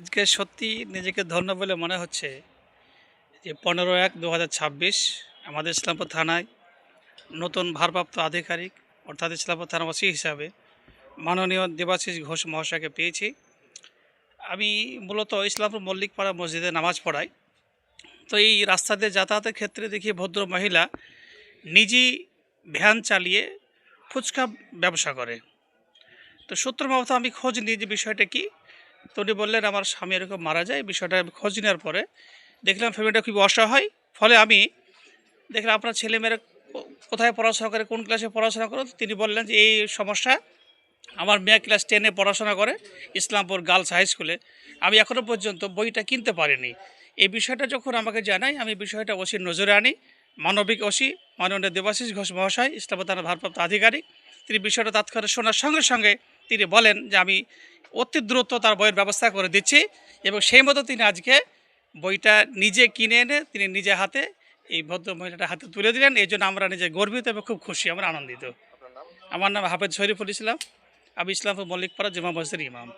আজকে সত্যি নিজেকে ধন্য বলে মনে হচ্ছে যে 15/1/2026 আমাদের ইসলামপুর থানায় নতুন ভারপ্রাপ্ত আধিকারিক অর্থাৎ ইসলামপুর থানা ওসি হিসাবে মাননীয় দেবাশিস ঘোষ মহাশয়কে পেয়েছি। আমি মূলত ইসলামপুর মল্লিকপাড়া মসজিদে নামাজ পড়াই। তো এই রাস্তা দিয়ে যাতায়াতের ক্ষেত্রে দেখি ভদ্র মহিলা নিজেই ভ্যান চালিয়ে ফুচকা ব্যবসা করে। তো সূত্র মারফত আমি খোঁজ নিই যে বিষয়টা কী। তো উনি বললেন আমার স্বামী এরকম মারা যায়। বিষয়টা আমি খোঁজ নেওয়ার পরে দেখলাম ফ্যামিলিটা খুবই অসহায়। ফলে আমি দেখলাম আপনার ছেলেমেয়েরা কোথায় পড়াশোনা করে, কোন ক্লাসে পড়াশোনা করে। তিনি বললেন যে এই সমস্যা, আমার মেয়ে ক্লাস 10-এ পড়াশোনা করে ইসলামপুর গার্লস হাই স্কুলে। আমি এখনও পর্যন্ত বইটা কিনতে পারিনি। এই বিষয়টা যখন আমাকে জানায়, আমি বিষয়টা ওসির নজরে আনি। মানবিক ওসি মাননীয় দেবাশিস ঘোষ মহাশয় ইসলামপুর থানার ভারপ্রাপ্ত আধিকারিক, তিনি বিষয়টা তাৎক্ষণিক শোনার সঙ্গে সঙ্গে তিনি বলেন যে আমি অতি দ্রুত তার বইয়ের ব্যবস্থা করে দিচ্ছি, এবং সেই মতো তিনি আজকে বইটা নিজে কিনে এনে তিনি নিজে হাতে এই ভদ্র মহিলাটার হাতে তুলে দিলেন। এই জন্য আমরা নিজে গর্বিত এবং খুব খুশি, আমরা আনন্দিত। আমার নাম হাফেজ শরীফুল ইসলাম, আমি ইসলামপুর মল্লিকপাড়া জুমা মসজিদের ইমাম।